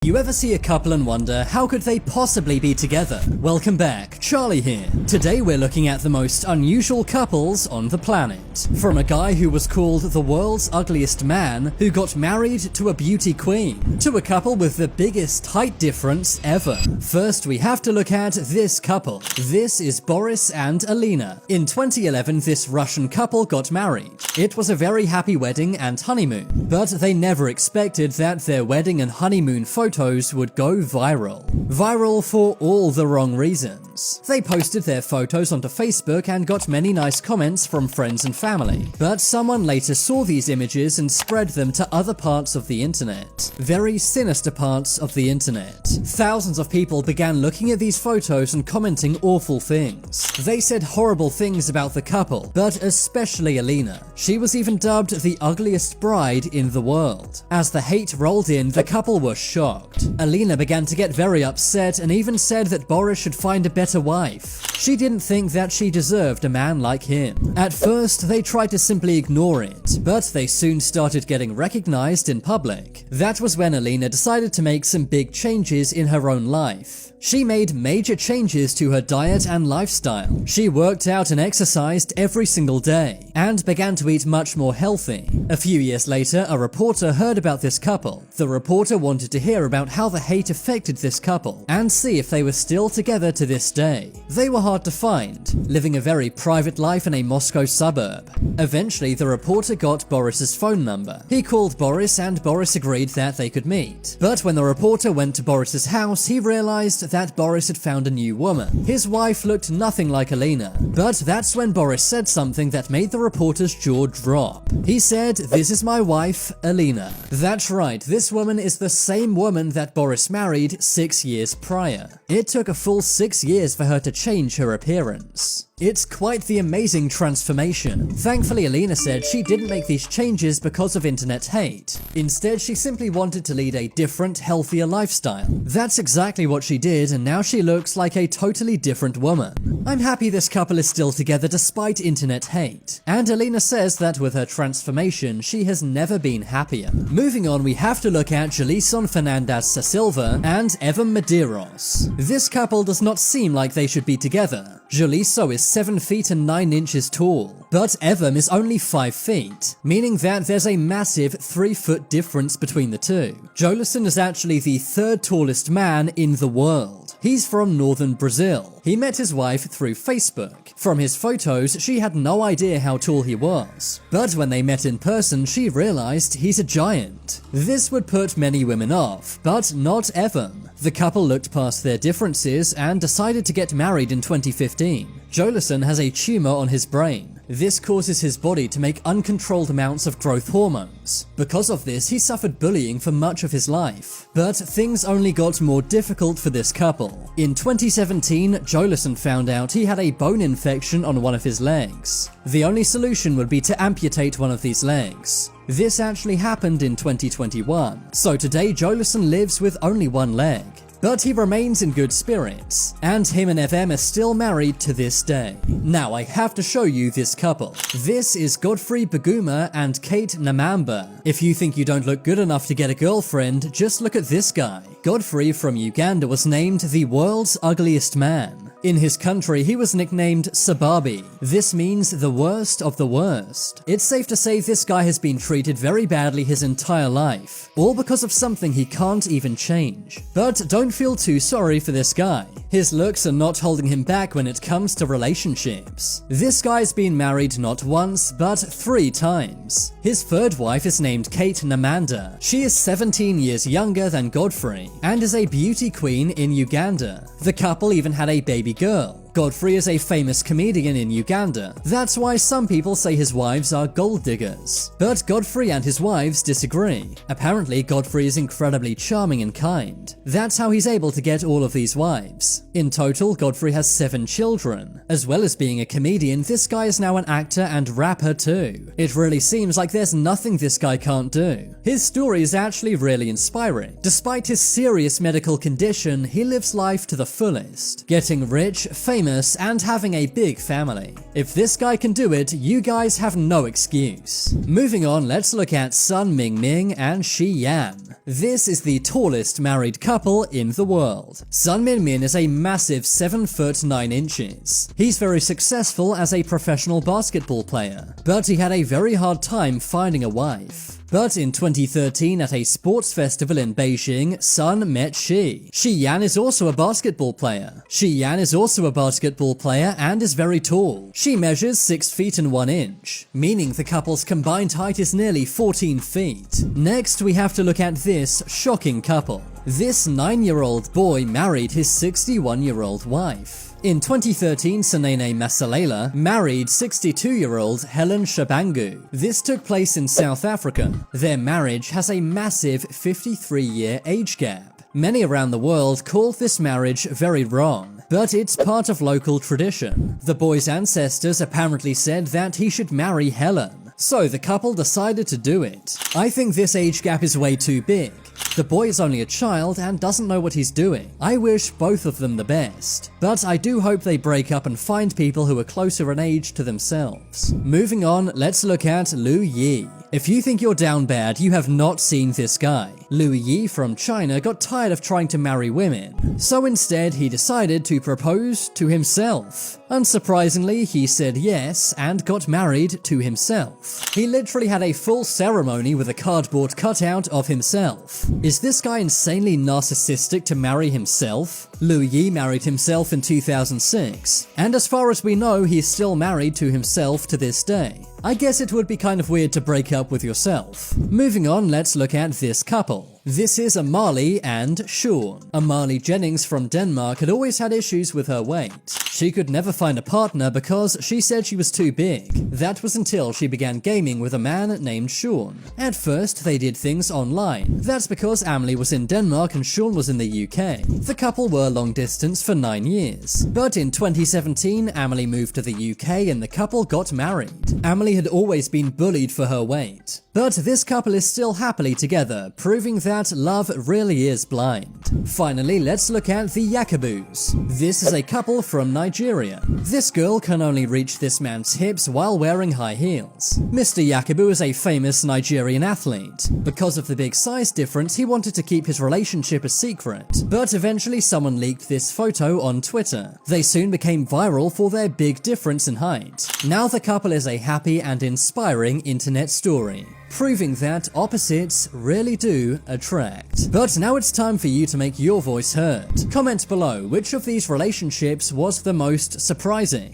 You ever see a couple and wonder, how could they possibly be together? Welcome back, Charlie here. Today we're looking at the most unusual couples on the planet. From a guy who was called the world's ugliest man, who got married to a beauty queen, to a couple with the biggest height difference ever. First, we have to look at this couple. This is Boris and Alina. In 2011, this Russian couple got married. It was a very happy wedding and honeymoon, but they never expected that their wedding and honeymoon photos would go viral. Viral for all the wrong reasons. They posted their photos onto Facebook and got many nice comments from friends and family, but someone later saw these images and spread them to other parts of the internet. Very sinister parts of the internet. Thousands of people began looking at these photos and commenting awful things. They said horrible things about the couple, but especially Alina. She was even dubbed the ugliest bride in the world. As the hate rolled in, the couple were shocked. Alina began to get very upset and even said that Boris should find a better wife. She didn't think that she deserved a man like him. At first, they tried to simply ignore it, but they soon started getting recognized in public. That was when Alina decided to make some big changes in her own life. She made major changes to her diet and lifestyle. She worked out and exercised every single day, and began to eat much more healthy. A few years later, a reporter heard about this couple. The reporter wanted to hear about how the hate affected this couple, and see if they were still together to this day. They were hard to find, living a very private life in a Moscow suburb. Eventually, the reporter got Boris's phone number. He called Boris, and Boris agreed that they could meet. But when the reporter went to Boris's house, he realized that Boris had found a new woman. His wife looked nothing like Alina, but that's when Boris said something that made the reporter's jaw drop. He said, "This is my wife, Alina." That's right, this woman is the same woman that Boris married 6 years prior. It took a full 6 years for her to change her appearance. It's quite the amazing transformation. Thankfully, Alina said she didn't make these changes because of internet hate. Instead, she simply wanted to lead a different, healthier lifestyle. That's exactly what she did, and now she looks like a totally different woman. I'm happy this couple is still together despite internet hate. And Alina says that with her transformation, she has never been happier. Moving on, we have to look at Gelson Fernandez da Silva and Eva Medeiros. This couple does not seem like they should be together. Gelson is 7 feet and 9 inches tall, but Evam is only 5 feet, meaning that there's a massive 3-foot difference between the two. Gelson is actually the 3rd tallest man in the world. He's from northern Brazil. He met his wife through Facebook. From his photos, she had no idea how tall he was. But when they met in person, she realized he's a giant. This would put many women off, but not Evam. The couple looked past their differences and decided to get married in 2015. Gelson has a tumor on his brain. This causes his body to make uncontrolled amounts of growth hormones. Because of this, he suffered bullying for much of his life. But things only got more difficult for this couple. In 2017, Gelson found out he had a bone infection on one of his legs. The only solution would be to amputate one of these legs. This actually happened in 2021, so today Gelson lives with only one leg. But he remains in good spirits, and him and Evam are still married to this day. Now I have to show you this couple. This is Godfrey Baguma and Kate Namamba. If you think you don't look good enough to get a girlfriend, just look at this guy. Godfrey from Uganda was named the world's ugliest man. In his country, he was nicknamed Sababi. This means the worst of the worst. It's safe to say this guy has been treated very badly his entire life, all because of something he can't even change. But don't feel too sorry for this guy. His looks are not holding him back when it comes to relationships. This guy's been married not once, but 3 times. His 3rd wife is named Kate Namanda. She is 17 years younger than Godfrey, and is a beauty queen in Uganda. The couple even had a baby girl. Godfrey is a famous comedian in Uganda. That's why some people say his wives are gold diggers. But Godfrey and his wives disagree. Apparently, Godfrey is incredibly charming and kind. That's how he's able to get all of these wives. In total, Godfrey has 7 children. As well as being a comedian, this guy is now an actor and rapper too. It really seems like there's nothing this guy can't do. His story is actually really inspiring. Despite his serious medical condition, he lives life to the fullest, getting rich, famous, famous, and having a big family. If this guy can do it, you guys have no excuse. Moving on, let's look at Sun Mingming and Shi Yan. This is the tallest married couple in the world. Sun Mingming is a massive 7 foot 9 inches. He's very successful as a professional basketball player, but he had a very hard time finding a wife. But in 2013 at a sports festival in Beijing, Sun met Shi. Shi Yan is also a basketball player. Shi Yan is also a basketball player and is very tall. She measures 6 feet and 1 inch, meaning the couple's combined height is nearly 14 feet. Next, we have to look at this shocking couple. This 9-year-old boy married his 61-year-old wife. In 2013, Sanene Masalela married 62-year-old Helen Shabangu. This took place in South Africa. Their marriage has a massive 53-year age gap. Many around the world call this marriage very wrong, but it's part of local tradition. The boy's ancestors apparently said that he should marry Helen, so the couple decided to do it. I think this age gap is way too big. The boy is only a child and doesn't know what he's doing. I wish both of them the best, but I do hope they break up and find people who are closer in age to themselves. Moving on, let's look at Liu Yi. If you think you're down bad, you have not seen this guy. Liu Yi from China got tired of trying to marry women, so instead he decided to propose to himself. Unsurprisingly, he said yes and got married to himself. He literally had a full ceremony with a cardboard cutout of himself. Is this guy insanely narcissistic to marry himself? Liu Yi married himself in 2006, and as far as we know, he's still married to himself to this day. I guess it would be kind of weird to break up with yourself. Moving on, let's look at this couple. This is Amalie and Sean. Amalie Jennings from Denmark had always had issues with her weight. She could never find a partner because she said she was too big. That was until she began gaming with a man named Sean. At first, they did things online. That's because Amalie was in Denmark and Sean was in the UK. The couple were long distance for 9 years. But in 2017, Amalie moved to the UK and the couple got married. Amalie had always been bullied for her weight. But this couple is still happily together, proving that love really is blind. Finally, let's look at the Yakubus. This is a couple from Nigeria. This girl can only reach this man's hips while wearing high heels. Mr. Yakubu is a famous Nigerian athlete. Because of the big size difference, he wanted to keep his relationship a secret, but eventually someone leaked this photo on Twitter. They soon became viral for their big difference in height. Now the couple is a happy and inspiring internet story, proving that opposites really do attract. But now it's time for you to make your voice heard. Comment below which of these relationships was the most surprising.